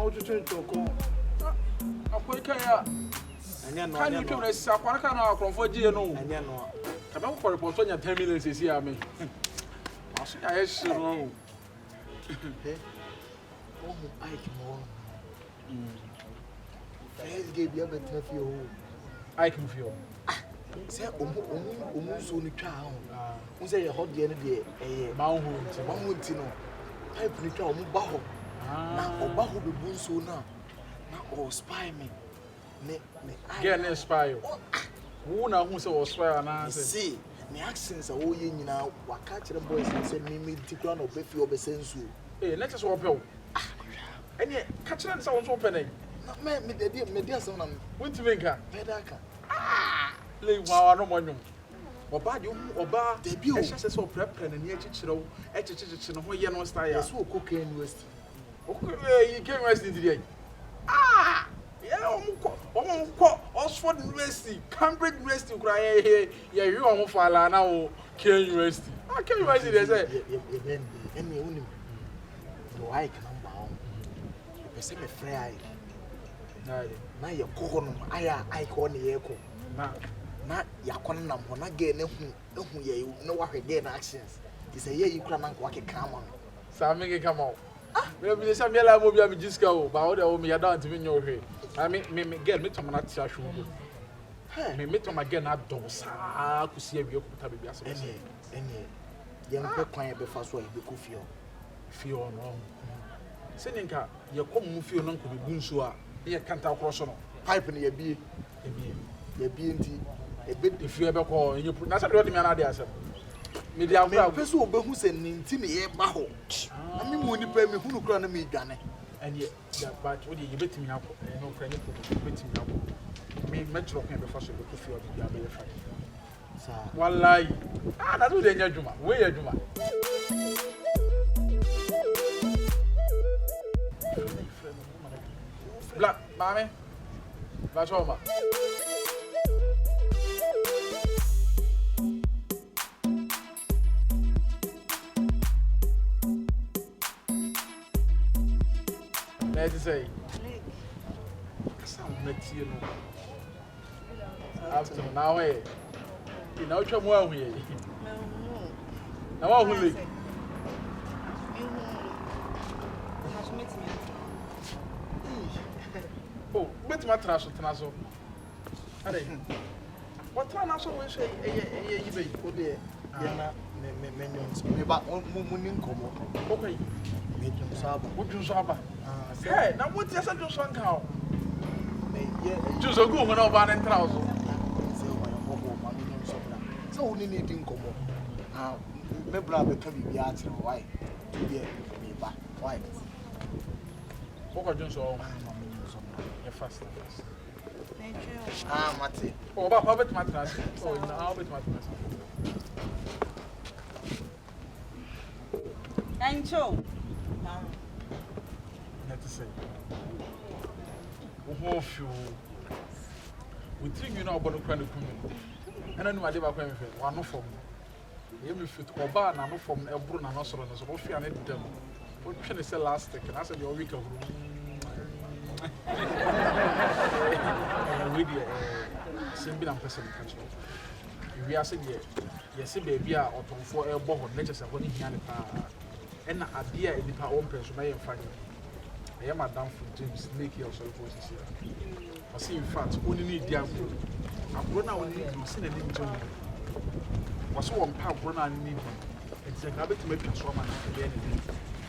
want to change to come. Akwai kaya. Anya no. Kan you tell us akwa kan na akrofo gie no. Anya no. Ka ba ko report nya 10 million sisi ya me. Aso ya yeshiro. Eh. Oh, Ike mo. First game ya better for you. Ike mo fio. Say omu so ni twa ho. Won say ye hot de ne de Ma ho nti. Ma ho nti no. Pipe ni twa omu ba ho. Na oba ho be bu so na. Na o spy me. Me Get an spy. Who na who say was spy na say. See, me accents a wo ye nyina waka kire boys say me tikura no be fi obesensu. Eh, let us walk out. Any catch them someone open. Me dey asem na Won ti menka. pedaka. Le wa no monyo. Oba de oba Debi o. E hye se prepare na ne achichire wo. Echichiche no ho ye no style. Yes, wo cook university. Okay, you came West today. Yeah, omo Oxford University, Cambridge University kura here. Yeah, you omo fala na o Kyinkyinaatwan University. Kyinkyinaatwan University they say. Then any unim. Do I can number on. Pese me free ai. Na ye ko no aya ai ko ne ye ko. Na ya kon nam ho na ge ne hu ye na wa hwede na actions. Ti say ye yi kura na ko akeka ma. Sa me ke come out. Me be say me la mo bia me jiska o, ba o de o me ya down to me nyo hwe. I mean me girl me to na tia hwe go. Me to ma girl na don sa kusi awie ko ta be bia so. Ene ye mpe kwan be fa so e be ko Fio no. Se ninka ye kom mu fio no ko be bu nso a ye kanta cross no. Pipe ne ye bie nti e be If you ever call you na say do me na dey asem. Me dey afra pese obehu se ninti ne ye ba ho. Na me mu nipa me hunu kura na me dwane. and yet but what you bet me up no friend bet me up. Me metro can be first to feel the be fine. Sir. Wallahi. That's what they need Juma. Where you Juma? Black, mommy. That's all, ma. Let's say, some material. After now, you know, come well here. Now, who live? Oh, bet my trash to Nazo. What Nazo will say, you be good there. Yana, me back on Munin Como. Okay, Medium Saba. what you saw? Hey, now what's your son song how? Just a good one over and trouser. So, we need to come. My brother can be at why? Yeah, me back. Why? What are you so? Fast. Mate. Oh, about Hobbit mattress. Oh, in the Hobbit mattress. And so, Let us say, oh, we think you know about the kind of community. And I know I did my friend, one of them. You may fit or bar, and I'm from Elbrun and also on the Sophia and them. What can I say last week? And I said, your week of really simple and person country. We are saying, yes, baby, or for a board, lectures are running here and idea in the own person may find. I am Madame from James Lake or so voices here. I see, in fact, only need the apple. I've grown out and seen a little journey. Was so on power grown and need it's a habit to make a woman again.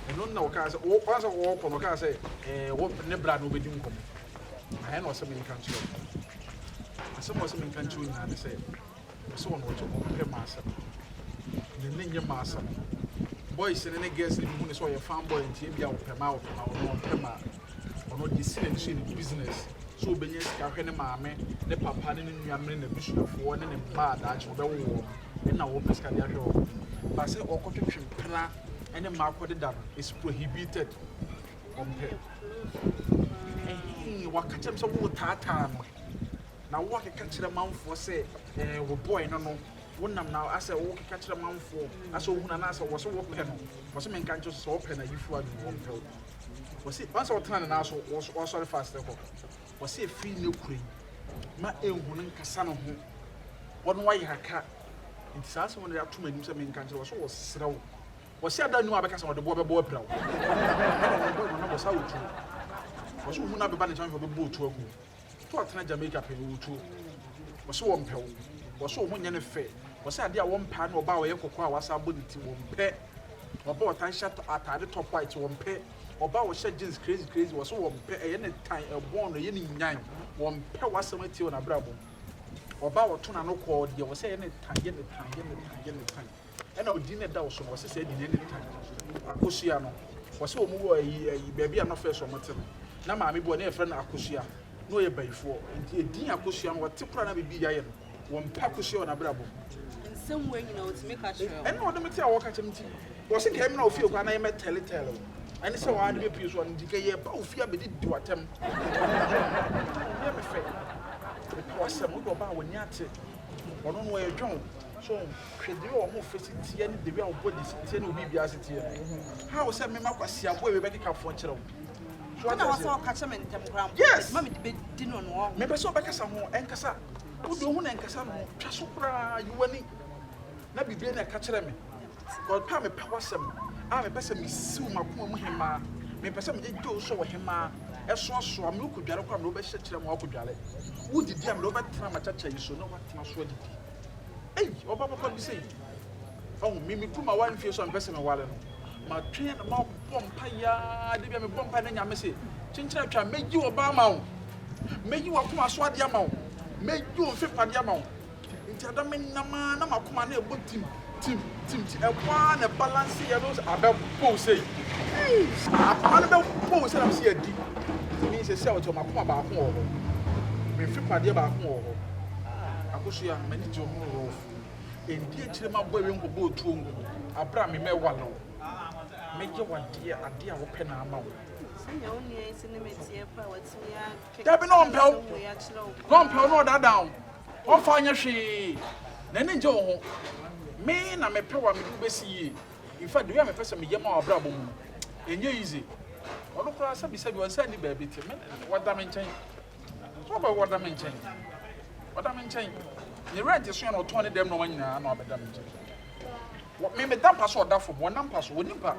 And don't know, because all parts of walk on the say, what Nebra will be doing. I know some in country. Some was in country and I say, someone was to open master. The ninja master. Boys and any guess if you saw your farm boy and TV out per mouth or not decision in business. So Benes Carpena Mamma, the papa and Yamin, the bishop of one and a bad arch of the war, and now open Scadiaco. But say all contribution and a mark what done is prohibited on pay. What catch him some more tartan. Now, what a catch the mouth for say, boy, no, wonam na asɛ wo keka kyerɛ manfo asɛ wo huna na asɛ wo so wo pɛ no wo so menka nkyɛ so wo pɛ na yifu adu wo pɛ wo se once wo tena na so wo sorry fast ko wo se free ne kure ma enhu ne nkasa no ho wono wa yaka nti saa sɛ wo na atom anim sɛ menka nkyɛ wo so wo srew wo se ada nu abɛka sɛ wo de bo bɛbɔ apra wo na wo sa wo tu wo so huna beba ne kyɛn fo bɛbɔ otu agu to atena Jamaica pɛ wo tu wo so wo mpɛ wo so ho nyɛ ne fɛ wo se ade a wo mpa na oba wo yɛ kokɔ a wasa bɔ ne ti wo mpɛ oba wo tan shut atade top white wo mpɛ oba wo hyɛ jeans crazy wo so wo mpɛ ɛyɛ ne tan ɛbɔn no yɛ ne nyan wo mpɛ wasɛm ati wo na brabo oba wo to na no kɔ de wo se yɛ ne tan ɛna odi ne da wo so wo se sɛ di ne tan akosua no wo se wo mu wo ayi baabi a no fɛ so mo te na maame bo na yɛ frɛ no akosua no yɛ bayifo nti edin akosua no wote kora na bibi yɛ no wo mpɛ akosua na brabo nsɛm wo nyina wo timi ka kyerɛ ɛna wo de mete a wo ka kyerɛ mti wo se kɛm na ofie kwa na yɛ metele ɛne sɛ wo ade be pie so no ndika yɛ ba ofie abedi di watam yɛ me fɛ wasɛm wo ba wo nyate ɔno no yɛ dwon so hwede wo mo fesi tie ne de bi a wo body tie ne obi bia tie ha wo sɛ me makwasi abo e be keka fo kyerɛ wo so na wasa ka kyerɛ me ntem kram yes ma me de di no no me be so bɛkasa ho ɛnkasa wo do ho na ɛnkasa no twa so kra yiwani na bibie na ka kyerɛ me god pa me pa wasɛm a me pɛ sɛ me siw makoma mu hema me pɛ sɛ me gye so wo hema ɛso a me okudware kwa me wo bɛhyɛ kyerɛ mo okudware wo didi a me wo bɛtena ma chacha yi so na watena so didi ei oba papa bi sei oh me kuma wan fie so me pɛ sɛ me wale no ma twen na ma bompa ya de bia me bompa na nyame se kyenkyerɛ twa meji oba ma wo meji wa kuma so ade ama wo meji wo mfe pade ama wo nti adam nama na makoma na ebo tim ekwa na balance ya no abebo sei akoma na bebo sei na se adi mi se se o to makoma ba ho ho me mfe pade ba ho ho akosua mani jo ho ro endi akire ma bo ewe ngobo otuo ngo abra me mewalo meje wade ade a wo pɛ na ama wo senya wo nua isi ne metie pa watimi ya dabi no mpɛw no da down on fa nya hwe na ne nje wo ho me na me pɛ wa me do besi yi in fact the way me pɛ sɛ me yema wa bra bɔ mu enye easy ɔno kora sabi won sa ni ba bi te me wada me nkyɛn so ba wada me nkyɛn ni rent so ya no to ne dem no nyina na obeda me nkyɛn me dampa so oda fo won dampa so wonipa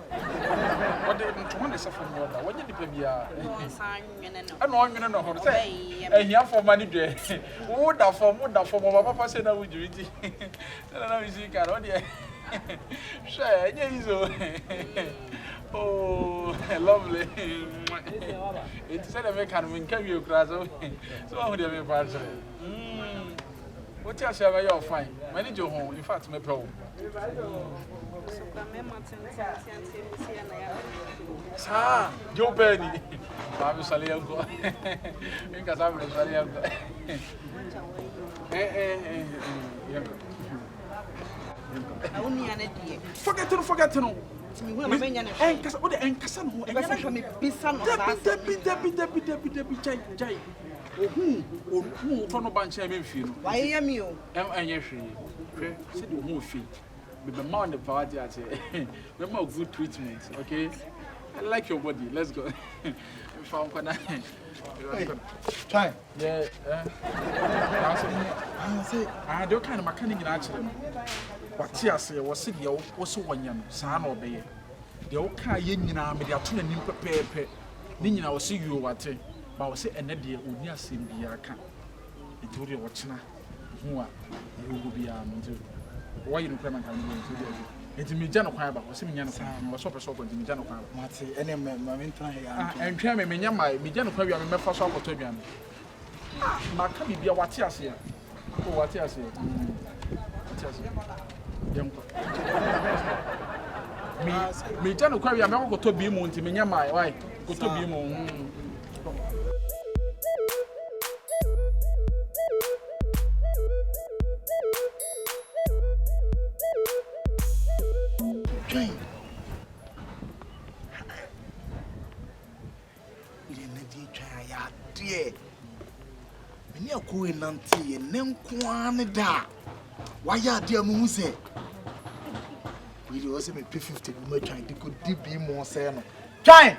wode nto ne sefo mo oda wonye nipa bia ana onwene no ho sɛ ehia fo ma ni dwe wo da fo mo papa se na wujiri ti na we see ka wode hwɛ enye izo oh lovely it said I make an can you crash so who dey me part what you say about your fine manage your home in fact me pro so ka me matentia na ya sa jo penny ba sale yango inga sabe sale yango yango na uni ane die forget no timi hu na menya ne enkasa o de enkasa no enkasa ka me bisa no sa debi jai ohu to no banche me mfie no wa ye mi o enye hwe se de ohu fi be be ma on the power ate me ma good treatment okay I like your body let's go if I'm gonna try yeah I say do kind of mechanic in actually what you say was see the also one yam san obey the oka ye nyina me de ato nanim pepepe ni nyina wo see you what ba wo say ene de oni asem bia ka eturi wo chena hu a ye wo bia no nti wo yi no kwa man kan no nti enti me gya no kwan ba wo say me nya no kwan wo so person ko enti me gya no kwan ba mate ene ma me ntra he ya entwa me nya ma me gya no kwan wi a me mefa so akoto aduan ma ka bibia wate ase ya ko wate ase yanko me jano kwa ya me ko to bi mu nti me nya mai why ko to bi mu train ile na di twa ya die me ne ko nante ye ne nko ane da Why are dear moon say? We also make 50 we might try to go deep be more say no. Try.